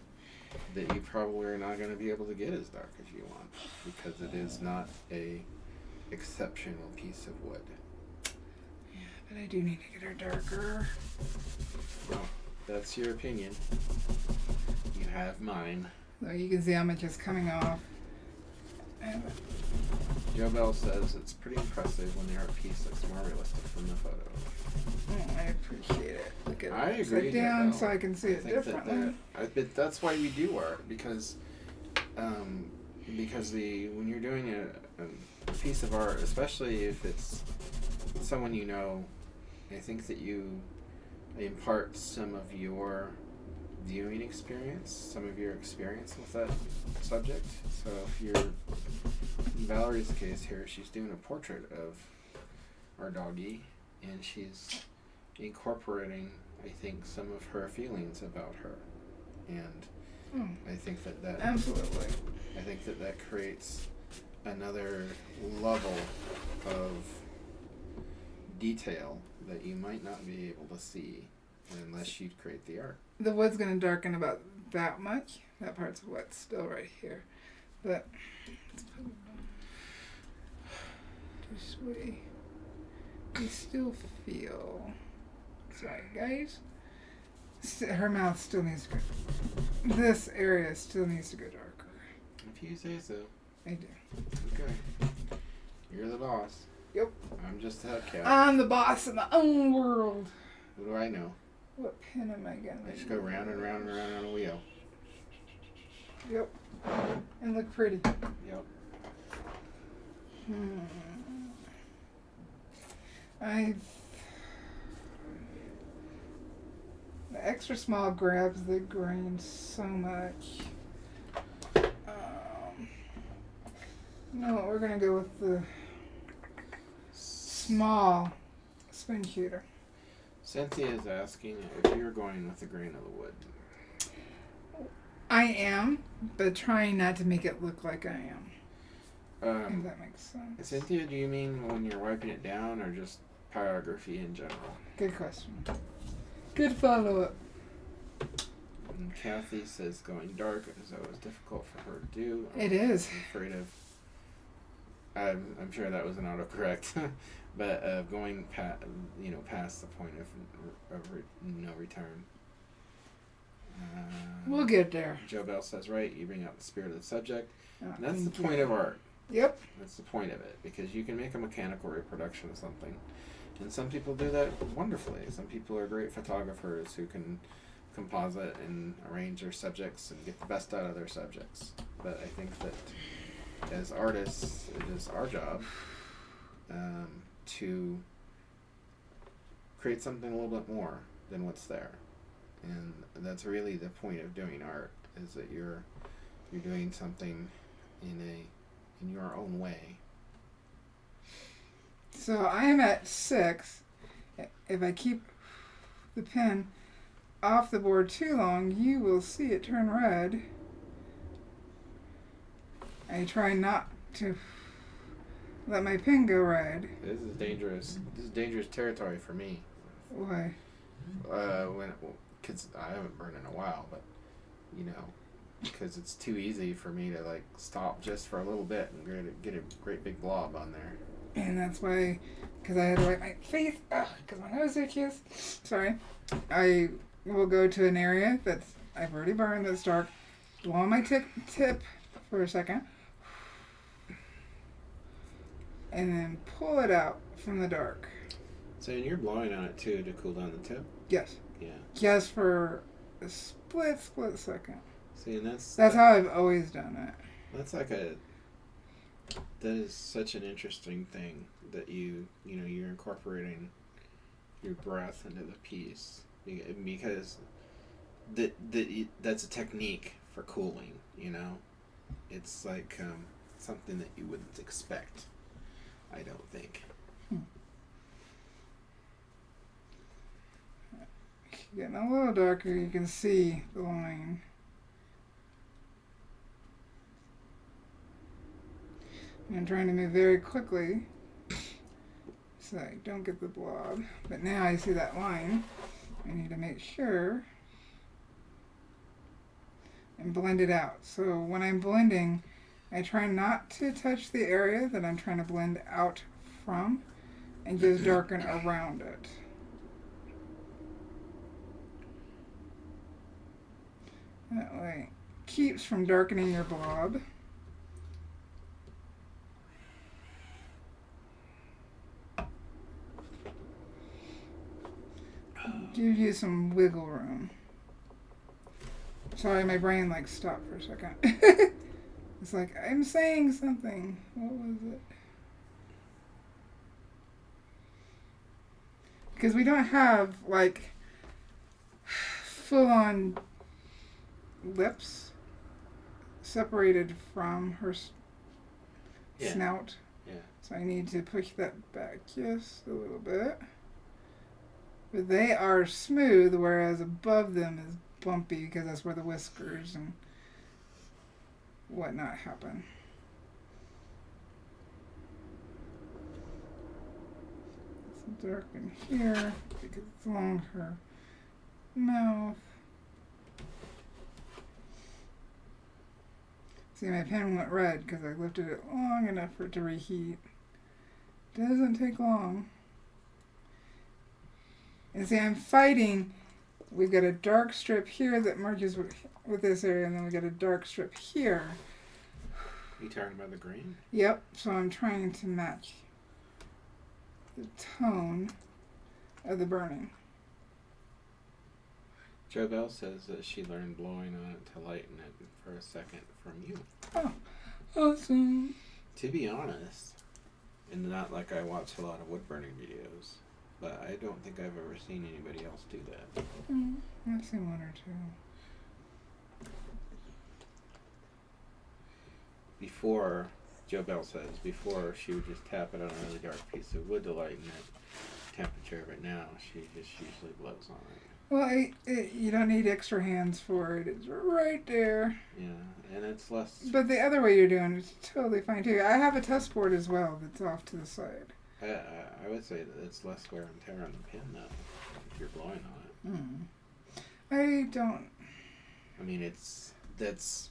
that you probably are not going to be able to get as dark as you want because it is not a exceptional piece of wood. Yeah, but I do need to get her darker. Well, that's your opinion. You have mine. So you can see how much is coming off. Joe Bell says it's pretty impressive when the art piece looks more realistic from the photo. Oh, I appreciate it. Look at it. I agree. Sit down so I can see it differently. That's why we do art because when you're doing a piece of art, especially if it's someone you know, I think that you impart some of your viewing experience, some of your experience with that subject. So if you're in Valerie's case here, she's doing a portrait of our doggie, and she's incorporating, I think, some of her feelings about her, and I think that absolutely. I think that creates another level of detail that you might not be able to see unless you create the art. The wood's going to darken about that much. That part's wet still right here. But just we still feel, sorry guys, her mouth still needs to go, this area still needs to go darker. If you say so. I do. Okay. You're the boss. Yep. I'm just a hubcap. I'm the boss in my own world. What do I know? What pin am I going to I just go round and round and round on a wheel. Yep. And look pretty. Yep. The extra small grabs the grain so much. No, we're gonna go with the small spoon shooter. Cynthia is asking if you're going with the grain of the wood. I am, but trying not to make it look like I am. If that makes sense. Cynthia, do you mean when you're wiping it down, or just pyrography in general? Good question. Good follow-up. And Kathy says going dark is always difficult for her to do. It is. I'm afraid of. I'm sure that was an autocorrect, but going past the point of no return. We'll get there. Joe Bell says, right, you bring out the spirit of the subject. Oh, And that's the thank point you. of art. Yep. That's the point of it, because you can make a mechanical reproduction of something. And some people do that wonderfully. Some people are great photographers who can composite and arrange their subjects and get the best out of their subjects. But I think that as artists, it is our job to create something a little bit more than what's there. And that's really the point of doing art, is that you're doing something in your own way. So I am at 6. If I keep the pen off the board too long, you will see it turn red. I try not to let my pen go red. This is dangerous. This is dangerous territory for me. Why? Because I haven't burned in a while, but because it's too easy for me to like stop just for a little bit and get a great big blob on there. And that's why, because I had to wipe my face, because my nose itches. Sorry. I will go to an area that's I've already burned, that's dark, blow on my tip for a second, and then pull it out from the dark. So you're blowing on it too to cool down the tip? Yes. Yeah. Just for a split second. See, and that's how I've always done it. That's like that is such an interesting thing that you're incorporating your breath into the piece, because that's a technique for cooling. It's like something that you wouldn't expect, I don't think. Getting a little darker, you can see the line. And I'm trying to move very quickly so I don't get the blob. But now I see that line. I need to make sure and blend it out. So when I'm blending, I try not to touch the area that I'm trying to blend out from and just darken around it. That way it keeps from darkening your blob. Give you some wiggle room. Sorry, my brain stopped for a second. It's like, I'm saying something. What was it? Because we don't have full-on lips separated from her snout. Yeah. So I need to push that back just a little bit. But they are smooth, whereas above them is bumpy because that's where the whiskers and whatnot happen. It's darken here because it's along her mouth. See, my pen went red because I lifted it long enough for it to reheat. Doesn't take long. And see, I'm fighting. We've got a dark strip here that merges with this area, and then we got a dark strip here. You talking about the green? Yep, so I'm trying to match the tone of the burning. Jo Bell says that she learned blowing on it to lighten it for a second from you. Oh, awesome. To be honest, and not like I watch a lot of wood burning videos, but I don't think I've ever seen anybody else do that. I've seen one or two. Before, Jo Bell says, before she would just tap it on a really dark piece of wood to lighten it temperature, but now she just usually blows on it. Well, you don't need extra hands for it. It's right there. Yeah, and it's less... But the other way you're doing is totally fine too. I have a test board as well that's off to the side. I would say that it's less wear and tear on the pin, though, if you're blowing on it. I don't... I mean, that's...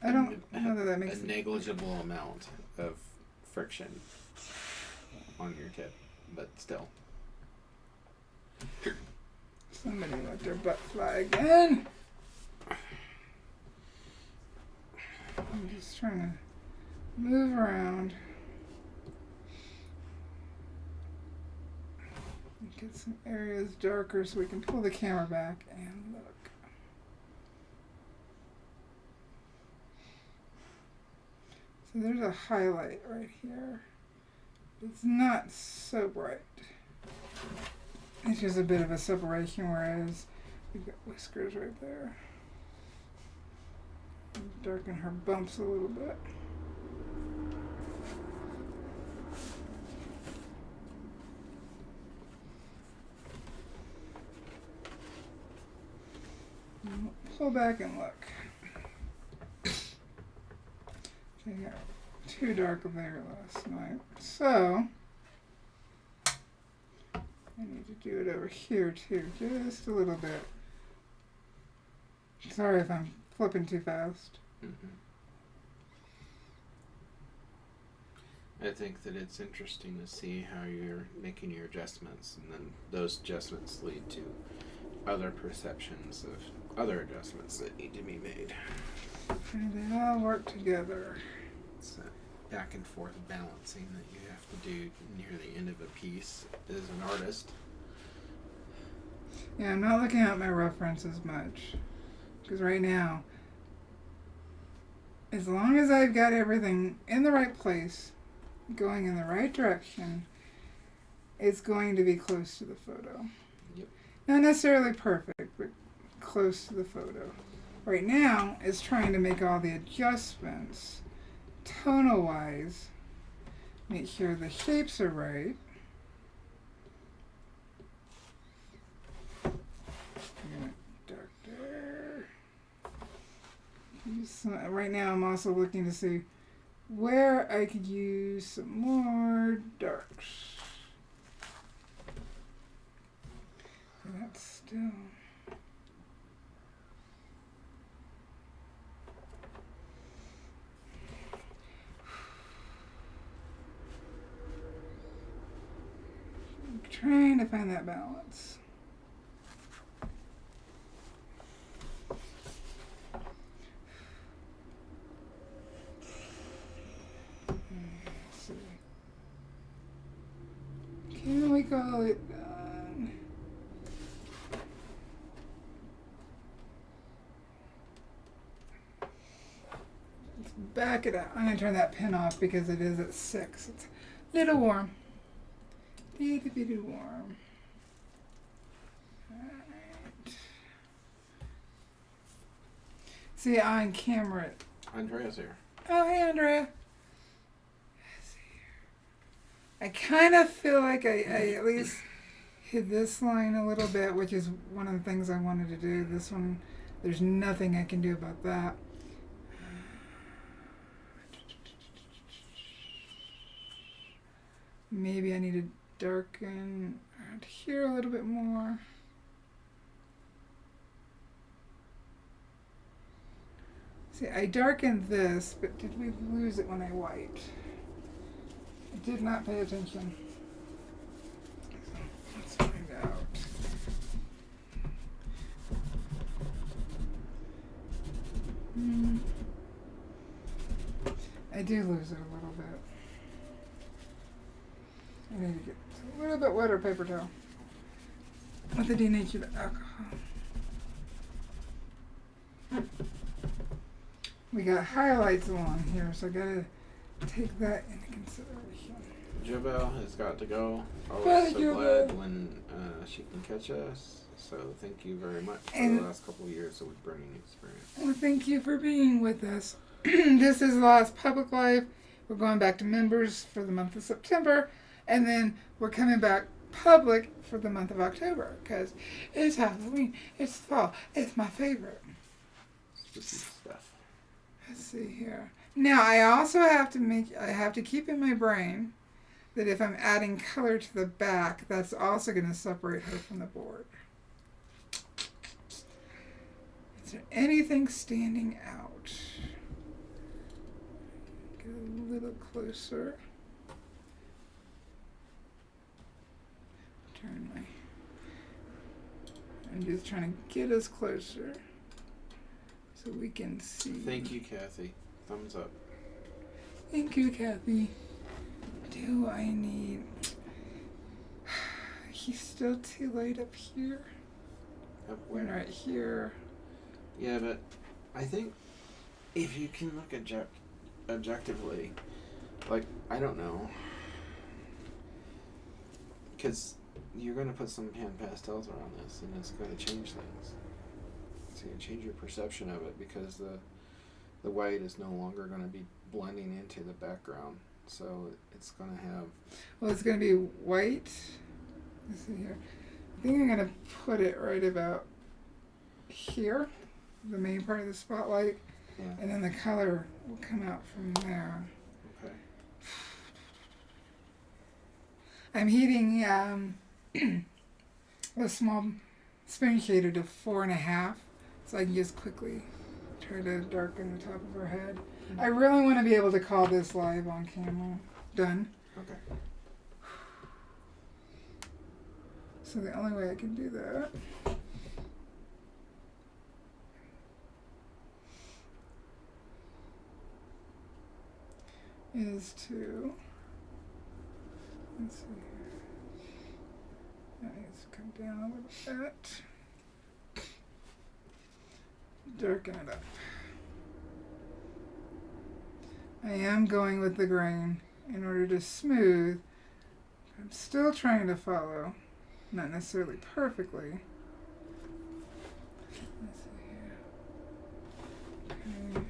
I don't know that makes a negligible amount of friction on your tip, but still. Somebody let their butt fly again. I'm just trying to move around. Get some areas darker so we can pull the camera back and look. So there's a highlight right here. It's not so bright. It's just a bit of a separation, whereas we've got whiskers right there. Darken her bumps a little bit. Pull back and look. They got too dark there last night. So, I need to do it over here too, just a little bit. Sorry if I'm flipping too fast. I think that it's interesting to see how you're making your adjustments, and then those adjustments lead to other perceptions of other adjustments that need to be made. And they all work together. It's that back and forth balancing that you have to do near the end of a piece as an artist. Yeah, I'm not looking at my references much. Because right now, as long as I've got everything in the right place, going in the right direction, it's going to be close to the photo. Yep. Not necessarily perfect, but close to the photo. Right now, it's trying to make all the adjustments tonal-wise, make sure the shapes are right. Dark there. Right now, I'm also looking to see where I could use some more darks. That's still... I'm trying to find that balance. Let's see. Can we call it done? Let's back it up. I'm going to turn that pin off because it is at 6. It's a little warm. Itty bitty warm. Alright. See, on camera. Andrea's here. Oh, hey, Andrea. Let's see here. I kind of feel like I at least hid this line a little bit, which is one of the things I wanted to do. This one, there's nothing I can do about that. Maybe I need to darken around here a little bit more. See, I darkened this, but did we lose it when I wiped? I did not pay attention. So let's find out. I do lose it a little bit. I need to get a little bit wetter paper towel with the denatured alcohol. We got highlights along here, so I gotta take that into consideration. Jobel has got to go. Bye, Always so Jobel. glad when she can catch us. So thank you very much for And- the last couple of years of Wood Burning experience. Well, thank you for being with us. This is the last public live. We're going back to members for the month of September, and then we're coming back public for the month of October because it's Halloween, it's fall, it's my favorite. Spooky stuff. Let's see here. Now I also have to keep in my brain that if I'm adding color to the back, that's also going to separate her from the board. Is there anything standing out? Get a little closer. I'm just trying to get us closer so we can see. Thank you, Kathy. Thumbs up. Thank you, Kathy. Do I need... He's still too light up here. Up One where? right here. Yeah, but I think if you can look objectively, like, I don't know, because you're going to put some hand pastels around this, and it's going to change things. It's going to change your perception of it, because the white is no longer going to be blending into the background. So it's going to have... Well, it's going to be white. Let's see here. I think I'm going to put it right about here, the main part of the spotlight, Yeah. and then the color will come out from there. Okay. I'm heating a small spoon shader to 4.5, so I can just quickly try to darken the top of her head. I really want to be able to call this live on camera. Done. Okay. So the only way I can do that is to, let's see here. That needs to come down a little bit. Darken it up. I am going with the grain in order to smooth. I'm still trying to follow. Not necessarily perfectly. Let's see here. Okay.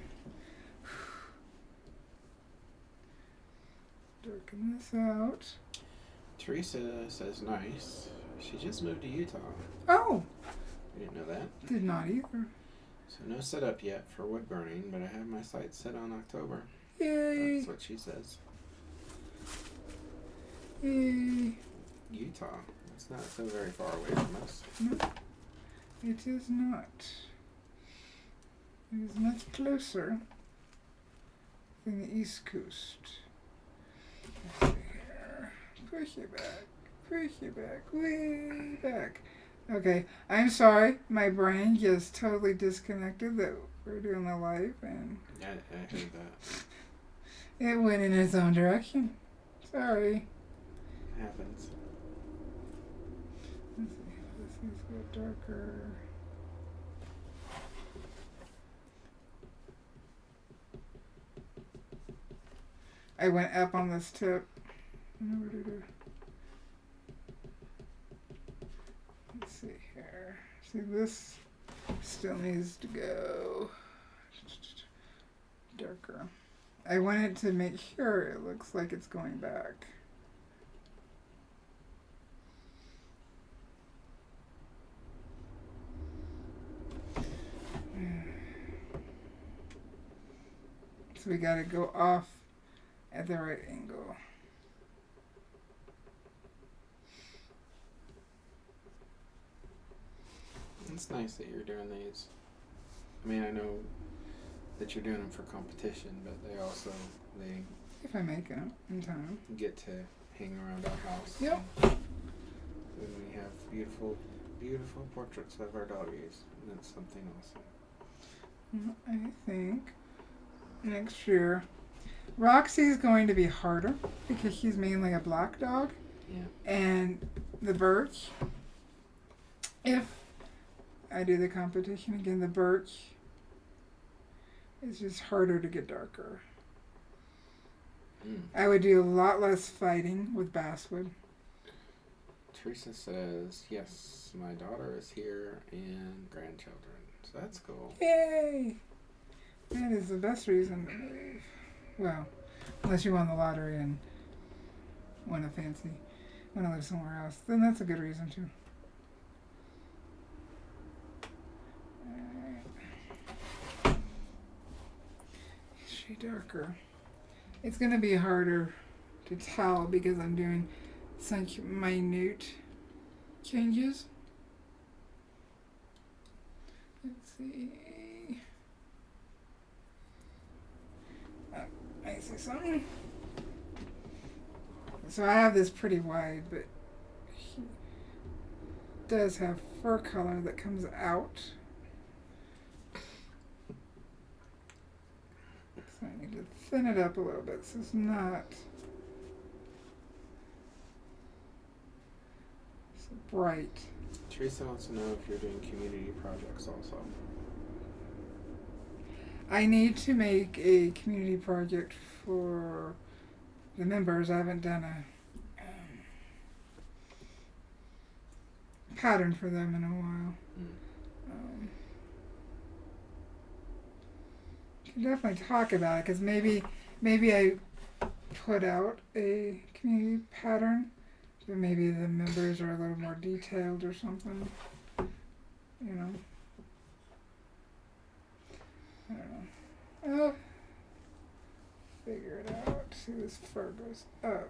Darken this out. Teresa says nice. She just moved to Utah. Oh! You didn't know that? Did not either. So no setup yet for wood burning, but I have my sights set on October. Yay! That's what she says. Yay! Utah. It's not so very far away from us. No, it is not. It is much closer than the East Coast. Let's see here. Push it back. Push it back. Way back. Okay, I'm sorry. My brain just totally disconnected that we're doing the live, and I heard that. it went in its own direction. Sorry. Happens. Let's see. This needs to go darker. I went up on this tip. Let's see here. See, this still needs to go darker. I wanted to make sure it looks like it's going back. So we gotta go off at the right angle. It's nice that you're doing these. I mean, I know that you're doing them for competition, but they If I make it in time. get to hang around our house. Yep. And we have beautiful, beautiful portraits of our doggies. And that's something awesome. I think next year, Roxy's going to be harder because she's mainly a black dog. Yeah. And the birch, if I do the competition again, the birch is just harder to get darker. I would do a lot less fighting with basswood. Teresa says, yes, my daughter is here and grandchildren. So that's cool. Yay! That is the best reason to move. Well, unless you won the lottery and want to live somewhere else, then that's a good reason too. Alright. Is she darker? It's going to be harder to tell because I'm doing such minute changes. Let's see. Oh, I see something. So I have this pretty wide, but he does have fur color that comes out. So I need to thin it up a little bit so it's not so bright. Teresa wants to know if you're doing community projects also. I need to make a community project for the members. I haven't done a pattern for them in a while. Can definitely talk about it because maybe I put out a community pattern, but maybe the members are a little more detailed or something. You know. I don't know. I'll figure it out. See, this fur goes up.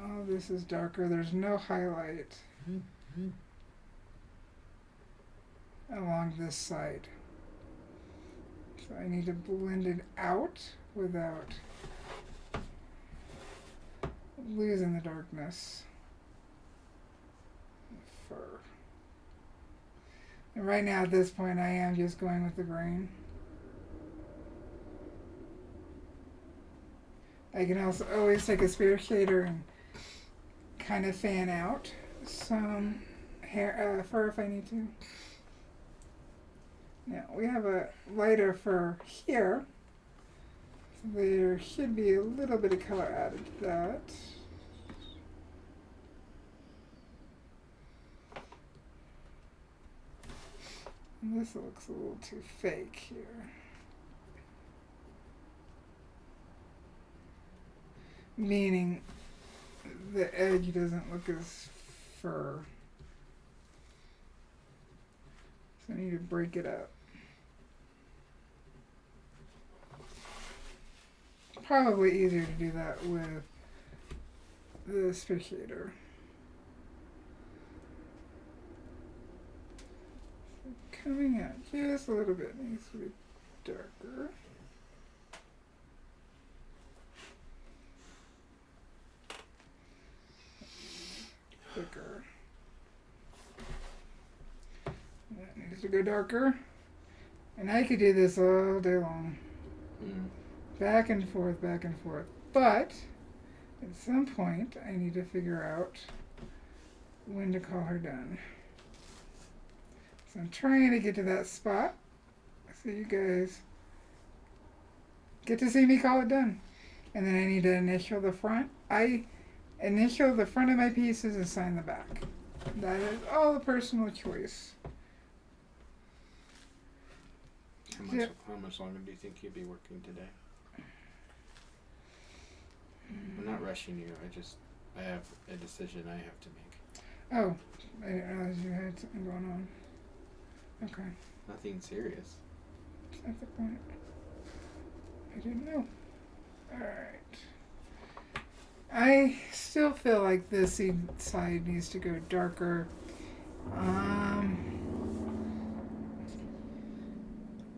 Oh, this is darker. There's no highlight along this side. So I need to blend it out without losing the darkness. Fur. And right now at this point I am just going with the grain. I can also always take a spear shader and kind of fan out some hair, fur if I need to. Now we have a lighter fur here, so there should be a little bit of color added to that. And this looks a little too fake here. Meaning the edge doesn't look as fur. So I need to break it up. Probably easier to do that with the spear shader. So coming out just a little bit needs to be darker. Thicker. That needs to go darker. And I could do this all day long. Back and forth, back and forth. But at some point I need to figure out when to call her done. So I'm trying to get to that spot so you guys get to see me call it done. And then I need to initial the front. I initial the front of my pieces and sign the back. That is all a personal choice. How much longer do you think you'd be working today? I'm not rushing you. I have a decision I have to make. Oh, I didn't realize you had something going on. Okay. Nothing serious. That's the point. I didn't know. Alright. I still feel like this side needs to go darker.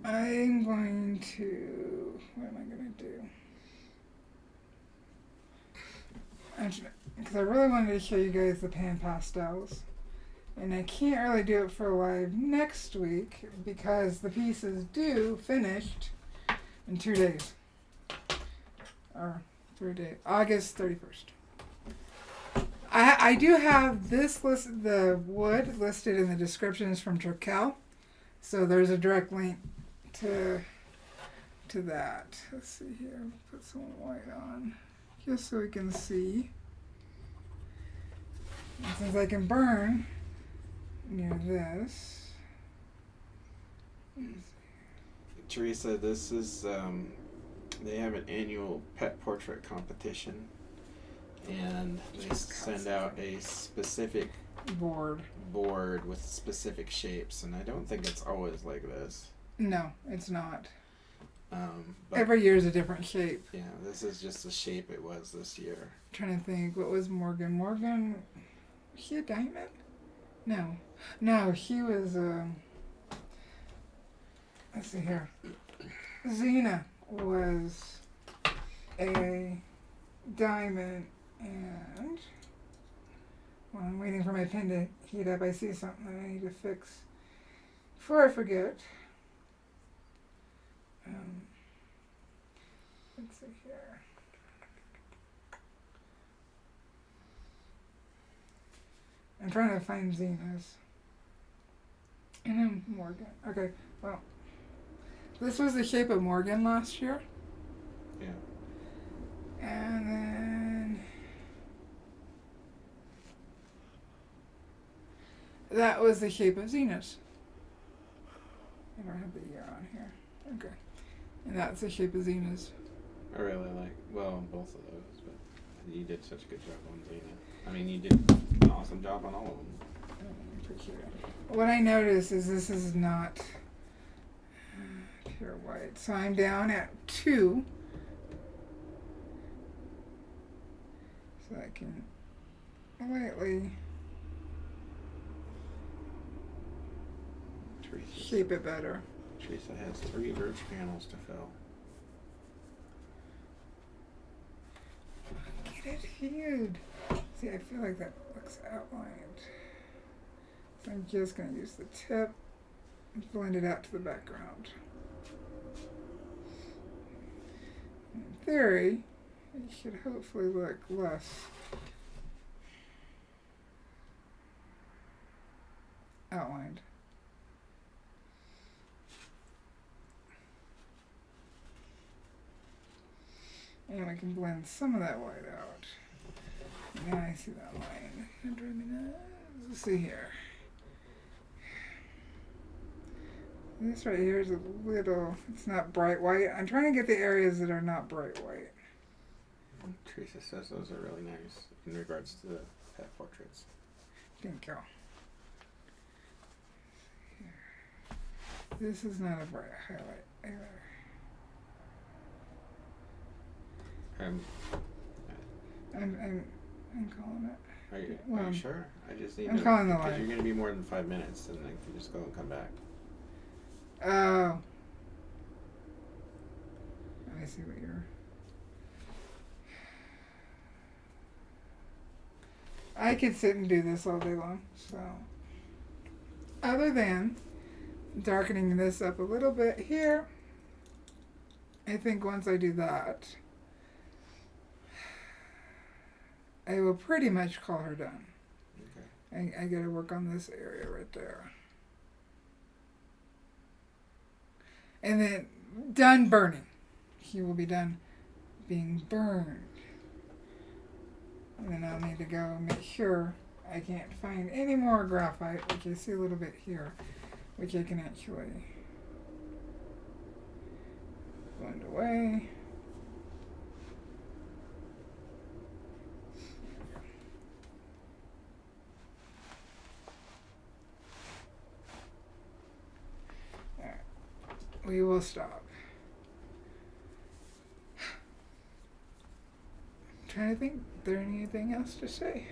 I'm going to... What am I going to do? Because I really wanted to show you guys the pan pastels. And I can't really do it for live next week because the piece is due finished in 2 days. Or 3 days. August 31st. I do have this list, the wood listed in the descriptions from Trekell. So there's a direct link to that. Let's see here. Put some white on. Just so we can see. And since I can burn near this. Teresa, this is, they have an annual pet portrait competition. And they send out a specific board with specific shapes. And I don't think it's always like this. No, it's not. But every year is a different shape. Yeah, this is just the shape it was this year. I'm trying to think, what was Morgan? Morgan, was she a diamond? No, he was, let's see here. Xena was a diamond, and while I'm waiting for my pen to heat up, I see something that I need to fix before I forget. Let's see here. I'm trying to find Xena's. And then Morgan. Okay, well. This was the shape of Morgan last year. Yeah. And then that was the shape of Xena's. I don't have the year on here. Okay. And that's the shape of Xena's. I really like, well, both of those, but you did such a good job on Xena. I mean, you did an awesome job on all of them. I appreciate it. What I noticed is this is not pure white. So I'm down at 2. So I can lightly shape it better. Teresa has 3 birch panels to fill. Get it hued. See, I feel like that looks outlined. So I'm just going to use the tip and blend it out to the background. In theory, it should hopefully look less outlined. And I can blend some of that white out. Now I see that line. Let's see here. This right here is a little, it's not bright white. I'm trying to get the areas that are not bright white. Teresa says those are really nice in regards to the pet portraits. Thank you. This is not a bright highlight either. I'm calling it. Are you sure? I just need I'm to, calling the because light. you're going to be more than 5 minutes, and I can just go and come back. Oh. I see what you're... I could sit and do this all day long, so... Other than darkening this up a little bit here, I think once I do that, I will pretty much call her done. Okay. I gotta work on this area right there. And then done burning. He will be done being burned. And then I'll need to go and make sure I can't find any more graphite, which I see a little bit here, which I can actually way. Alright. We will stop. I'm trying to think, is there anything else to say?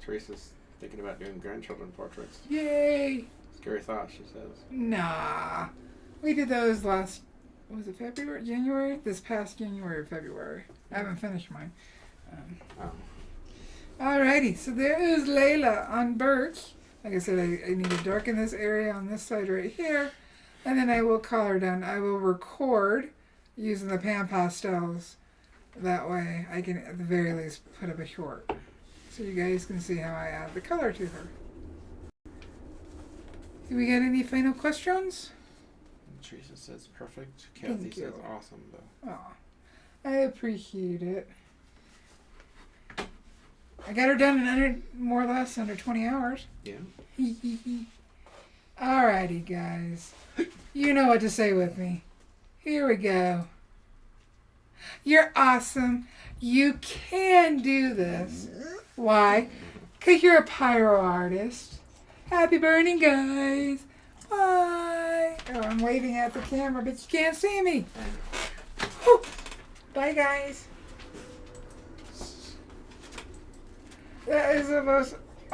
Teresa's thinking about doing grandchildren portraits. Yay! Scary thought, she says. Nah. We did those last, was it February? January? This past January or February. I haven't finished mine. Alrighty, so there is Layla on birch. Like I said, I need to darken this area on this side right here. And then I will color down. I will record using the pan pastels. That way I can at the very least put up a short. So you guys can see how I add the color to her. Do we get any final questions? Teresa says perfect. Kathy says awesome, though. Oh, I appreciate it. I got her done in under, more or less under 20 hours. Yeah. Alrighty, guys. You know what to say with me. Here we go. You're awesome. You can do this. Why? Because you're a pyro artist. Happy burning, guys. Bye. Oh, I'm waving at the camera, but you can't see me. Whew. Bye, guys. That is the most